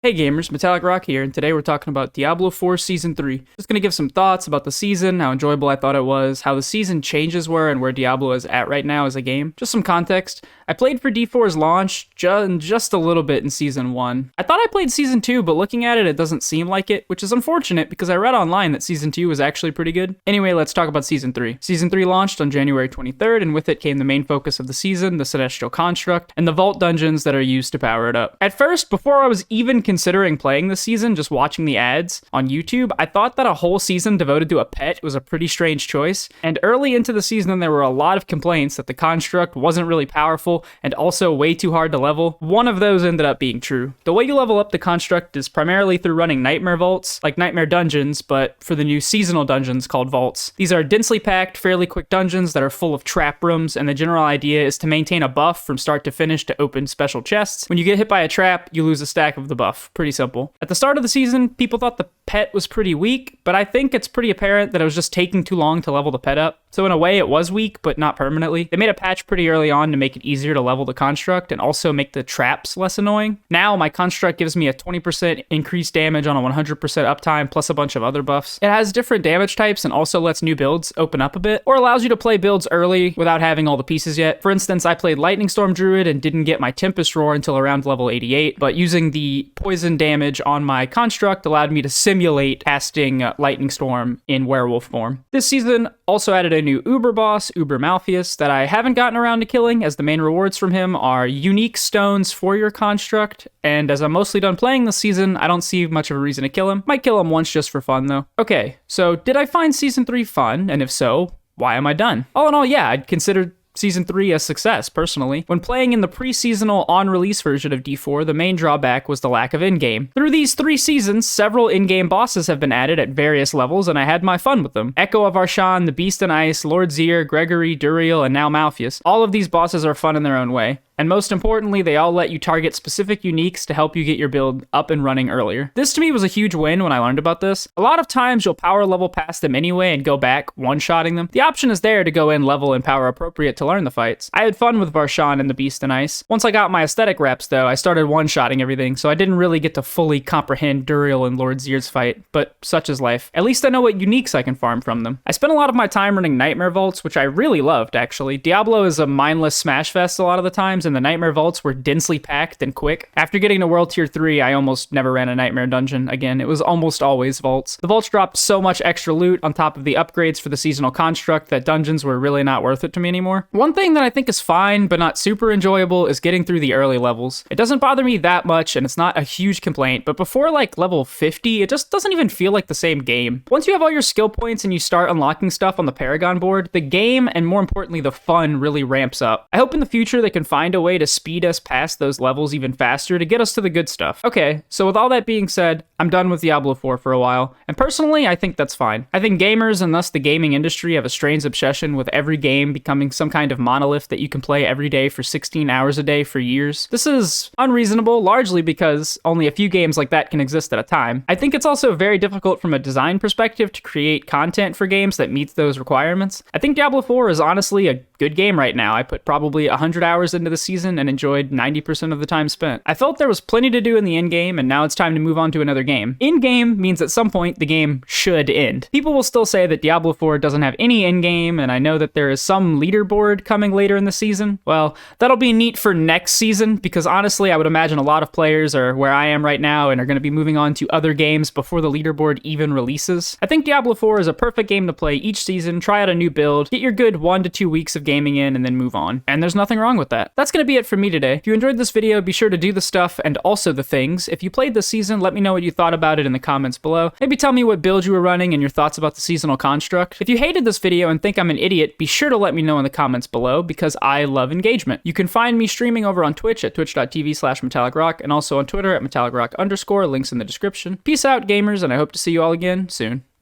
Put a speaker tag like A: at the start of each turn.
A: Hey gamers, Metallic Rock here, and today we're talking about Diablo 4 Season 3. Just gonna give some thoughts about the season, how enjoyable I thought it was, how the season changes were, and where Diablo is at right now as a game. Just some context. I played for D4's launch just a little bit in Season 1. I thought I played Season 2, but looking at it, it doesn't seem like it, which is unfortunate because I read online that Season 2 was actually pretty good. Anyway, let's talk about Season 3. Season 3 launched on January 23rd, and with it came the main focus of the season, the Celestial Construct, and the Vault dungeons that are used to power it up. At first, before I was even considering playing this season, just watching the ads on YouTube, I thought that a whole season devoted to a pet was a pretty strange choice, and early into the season there were a lot of complaints that the construct wasn't really powerful and also way too hard to level. One of those ended up being true. The way you level up the construct is primarily through running nightmare vaults, like nightmare dungeons, but for the new seasonal dungeons called vaults. These are densely packed, fairly quick dungeons that are full of trap rooms, and the general idea is to maintain a buff from start to finish to open special chests. When you get hit by a trap, you lose a stack of the buff. Pretty simple. At the start of the season, people thought the pet was pretty weak, but I think it's pretty apparent that it was just taking too long to level the pet up. So in a way, it was weak, but not permanently. They made a patch pretty early on to make it easier to level the construct and also make the traps less annoying. Now, my construct gives me a 20% increased damage on a 100% uptime, plus a bunch of other buffs. It has different damage types and also lets new builds open up a bit, or allows you to play builds early without having all the pieces yet. For instance, I played Lightning Storm Druid and didn't get my Tempest Roar until around level 88, but using the poison damage on my construct allowed me to simulate casting Lightning Storm in werewolf form. This season also added a new Uber boss, Uber Malpheus, that I haven't gotten around to killing, as the main rewards from him are unique stones for your construct, and as I'm mostly done playing this season, I don't see much of a reason to kill him. Might kill him once just for fun though. Okay, so did I find Season 3 fun, and if so, why am I done? All in all, yeah, I'd consider Season 3 a success, personally. When playing in the pre-seasonal on-release version of D4, the main drawback was the lack of in-game. Through these 3 seasons, several in-game bosses have been added at various levels, and I had my fun with them. Echo of Arshan, the Beast in Ice, Lord Zir, Gregory, Duriel, and now Malpheus. All of these bosses are fun in their own way. And most importantly, they all let you target specific uniques to help you get your build up and running earlier. This to me was a huge win when I learned about this. A lot of times you'll power level past them anyway and go back one-shotting them. The option is there to go in level and power appropriate to learn the fights. I had fun with Varshan and the Beast in Ice. Once I got my aesthetic reps though, I started one-shotting everything, so I didn't really get to fully comprehend Duriel and Lord Zir's fight, but such is life. At least I know what uniques I can farm from them. I spent a lot of my time running Nightmare Vaults, which I really loved actually. Diablo is a mindless smash fest a lot of the times, and the Nightmare Vaults were densely packed and quick. After getting to World Tier 3, I almost never ran a Nightmare dungeon again. It was almost always vaults. The vaults dropped so much extra loot on top of the upgrades for the seasonal construct that dungeons were really not worth it to me anymore. One thing that I think is fine, but not super enjoyable, is getting through the early levels. It doesn't bother me that much, and it's not a huge complaint, but before like level 50, it just doesn't even feel like the same game. Once you have all your skill points and you start unlocking stuff on the Paragon board, the game, and more importantly, the fun really ramps up. I hope in the future they can find a way to speed us past those levels even faster to get us to the good stuff. Okay, so with all that being said, I'm done with Diablo 4 for a while, and personally, I think that's fine. I think gamers, and thus the gaming industry, have a strange obsession with every game becoming some kind of monolith that you can play every day for 16 hours a day for years. This is unreasonable, largely because only a few games like that can exist at a time. I think it's also very difficult from a design perspective to create content for games that meets those requirements. I think Diablo 4 is honestly a good game right now. I put probably 100 hours into the season and enjoyed 90% of the time spent. I felt there was plenty to do in the endgame, and now it's time to move on to another game. In-game means at some point the game should end. People will still say that Diablo 4 doesn't have any endgame, and I know that there is some leaderboard coming later in the season. Well, that'll be neat for next season, because honestly, I would imagine a lot of players are where I am right now and are going to be moving on to other games before the leaderboard even releases. I think Diablo 4 is a perfect game to play each season, try out a new build, get your good 1 to 2 weeks of gaming in, and then move on. And there's nothing wrong with that. That's going to be it for me today. If you enjoyed this video, be sure to do the stuff and also the things. If you played this season, let me know what you thought about it in the comments below. Maybe tell me what build you were running and your thoughts about the seasonal construct. If you hated this video and think I'm an idiot, be sure to let me know in the comments below, because I love engagement. You can find me streaming over on Twitch at twitch.tv/metallicrock, and also on Twitter at metallicrock_, links in the description. Peace out, gamers, and I hope to see you all again soon.